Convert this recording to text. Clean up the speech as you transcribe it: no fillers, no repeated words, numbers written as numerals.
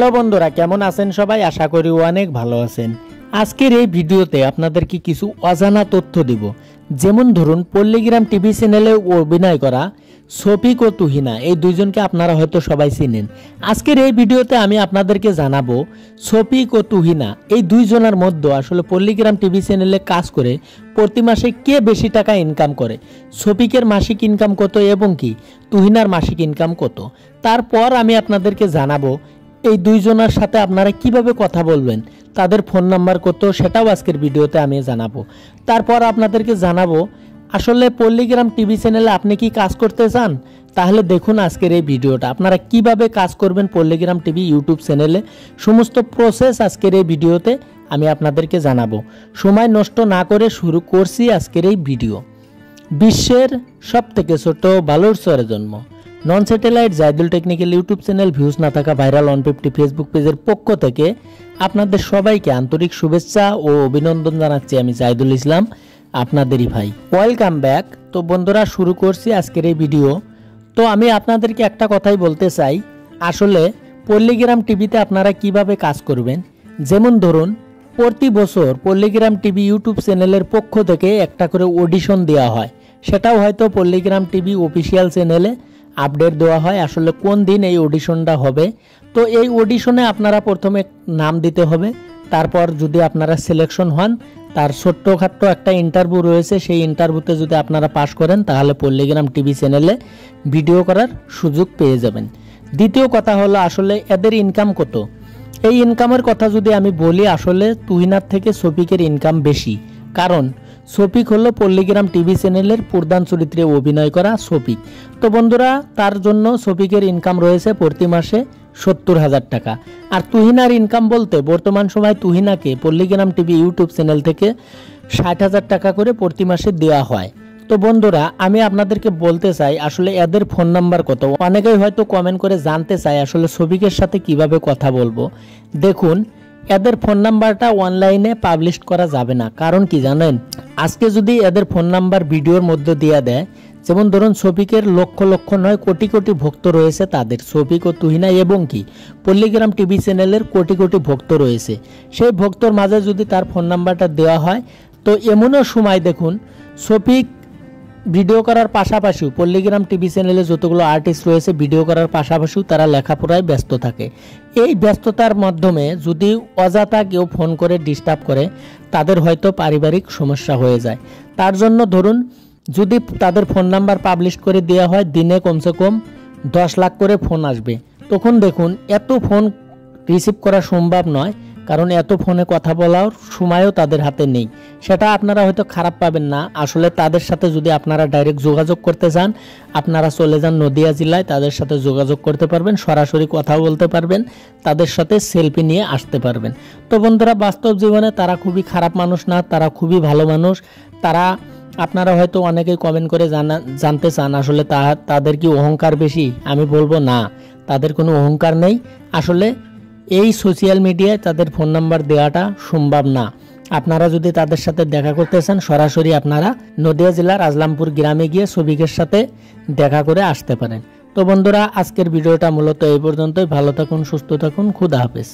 তো বন্ধুরা কেমন আছেন সবাই? আশা করি অনেক ভালো আছেন। আজকের এই ভিডিওতে আপনাদেরকে কিছু অজানা তথ্য দিব। যেমন ধরুন, পল্লীগ্রাম টিভি চ্যানেলে অভিনয় করা শফিক ও তুহিনা, এই দুইজনকে আপনারা হয়তো সবাই চিনেন। আজকের এই ভিডিওতে আমি আপনাদেরকে জানাবো শফিক ও তুহিনা এই দুইজনের মধ্যে আসলে পল্লীগ্রাম টিভি চ্যানেলে কাজ করে প্রতি মাসে কে বেশি টাকা ইনকাম করে, শফিকের মাসিক ইনকাম কত এবং কি তুহিনার মাসিক ইনকাম কত। তারপর আমি আপনাদেরকে জানাবো এই দুইজনের সাথে আপনারা কিভাবে কথা বলবেন, তাদের ফোন নাম্বার কত, সেটাও আজকের ভিডিওতে আমি জানাবো। তারপর আপনাদেরকে জানাবো আসলে পল্লীগ্রাম টিভি চ্যানেলে আপনি কি কাজ করতে চান, তাহলে দেখুন আজকের এই ভিডিওটা। আপনারা কিভাবে কাজ করবেন পল্লীগ্রাম টিভি ইউটিউব চ্যানেলে, সমস্ত প্রসেস আজকের এই ভিডিওতে আমি আপনাদেরকে জানাবো। সময় নষ্ট না করে শুরু করছি আজকের এই ভিডিও। বিশ্বের সবথেকে ছোট বালুর চরে জন্ম নন satellite Zaidul technical YouTube channel, views না থাকা ভাইরাল 150 ফেসবুক পেজের পক্ষ থেকে আপনাদের সবাইকে আন্তরিক শুভেচ্ছা ও অভিনন্দন জানাচ্ছি। আমি জাইদুল ইসলাম, আপনাদেরই ভাই। Welcome back. তো বন্ধুরা, শুরু করছি আজকের এই ভিডিও। তো আমি আপনাদেরকে একটা কথাই বলতে চাই, আসলে পল্লীগ্রাম টিভিতে আপনারা কিভাবে কাজ করবেন। যেমন ধরুন, প্রতি বছর পল্লীগ্রাম টিভি ইউটিউব চ্যানেলের পক্ষ থেকে একটা করে অডিশন দেওয়া হয়, সেটাও হয়তো পল্লীগ্রাম টিভি অফিসিয়াল চ্যানেলে আপডেট দেওয়া হয় আসলে কোন দিন এই অডিশনটা হবে। তো এই অডিশনে আপনারা প্রথমে নাম দিতে হবে, তারপর যদি আপনারা সিলেকশন হন তার ছোট্টখাট্ট একটা ইন্টারভিউ রয়েছে, সেই ইন্টারভিউতে যদি আপনারা পাস করেন তাহলে পল্লীগ্রাম টিভি চ্যানেলে ভিডিও করার সুযোগ পেয়ে যাবেন। দ্বিতীয় কথা হলো আসলে এদের ইনকাম কত। এই ইনকামের কথা যদি আমি বলি, আসলে তুহিনার থেকে শফিকের ইনকাম বেশি, কারণ শফিক হলো পল্লীগ্রাম টিভি চ্যানেলের প্রধান চরিত্রে অভিনয় করা শফিক। তো বন্ধুরা, তার জন্য শফিকের ইনকাম রয়েছে প্রতি মাসে 70,000 টাকা। আর তুহিনার ইনকাম বলতে বর্তমান সময় তুহিনাকে পল্লীগ্রাম টিভি ইউটিউব চ্যানেল থেকে 60,000 টাকা করে প্রতি মাসে দেওয়া হয়। তো বন্ধুরা, আমি আপনাদেরকে বলতে চাই আসলে এদের ফোন নাম্বার কত। অনেকেই হয়তো কমেন্ট করে জানতে চাই আসলে শফিকের সাথে কিভাবে কথা বলবো। দেখুন, এদের ফোন নাম্বারটা অনলাইনে পাবলিশ করা যাবে না, কারণ কি জানেন, আজকে যদি এদের ফোন নাম্বার ভিডিওর মধ্যে দিয়ে দেয়, যেমন ধরুন শফিকের লক্ষ লক্ষ নয় কোটি কোটি ভক্ত রয়েছে তাদের, শফিক ও তুহিনা এবং কি পল্লীগ্রাম টিভি চ্যানেলের কোটি কোটি ভক্ত রয়েছে, সেই ভক্তর মাঝে যদি তার ফোন নাম্বারটা দেওয়া হয়, তো এমনও সময় দেখুন শফিক ভিডিও করার পাশাপাশিও পল্লীগ্রাম টিভি চ্যানেলে যতগুলো আর্টিস্ট রয়েছে ভিডিও করার পাশাপাশিও তারা লেখাপড়ায় ব্যস্ত থাকে। এই ব্যস্ততার মাধ্যমে যদি অযথা কেউ ফোন করে ডিস্টার্ব করে, তাদের হয়তো পারিবারিক সমস্যা হয়ে যায়। তার জন্য ধরুন যদি তাদের ফোন নাম্বার পাবলিশ করে দেওয়া হয়, দিনে কমসে কম 10 লাখ করে ফোন আসবে। তখন দেখুন এত ফোন রিসিভ করা সম্ভব নয়, কারণ এত ফোনে কথা বলার সময়ও তাদের হাতে নেই। সেটা আপনারা হয়তো খারাপ পাবেন না, আসলে তাদের সাথে যদি আপনারা ডাইরেক্ট যোগাযোগ করতে চান, আপনারা চলে যান নদিয়া জেলায়, তাদের সাথে যোগাযোগ করতে পারবেন, সরাসরি কথা বলতে পারবেন, তাদের সাথে সেলফি নিয়ে আসতে পারবেন। তো বন্ধুরা, বাস্তব জীবনে তারা খুবই খারাপ মানুষ না, তারা খুবই ভালো মানুষ। তারা, আপনারা হয়তো অনেকেই কমেন্ট করে জানতে চান আসলে তাদের কি অহংকার বেশি। আমি বলবো না, তাদের কোনো অহংকার নেই। আসলে এই সোশ্যাল মিডিয়ায় তাদের ফোন নাম্বার দেওয়াটা সম্ভব না। আপনারা যদি তাদের সাথে দেখা করতে চান, সরাসরি আপনারা নদিয়া জেলার আজলামপুর গ্রামে গিয়ে শফিকের সাথে দেখা করে আসতে পারেন। তো বন্ধুরা, আজকের ভিডিওটা মূলত এই পর্যন্তই। ভালো থাকুন, সুস্থ থাকুন, খুদা হাফেজ।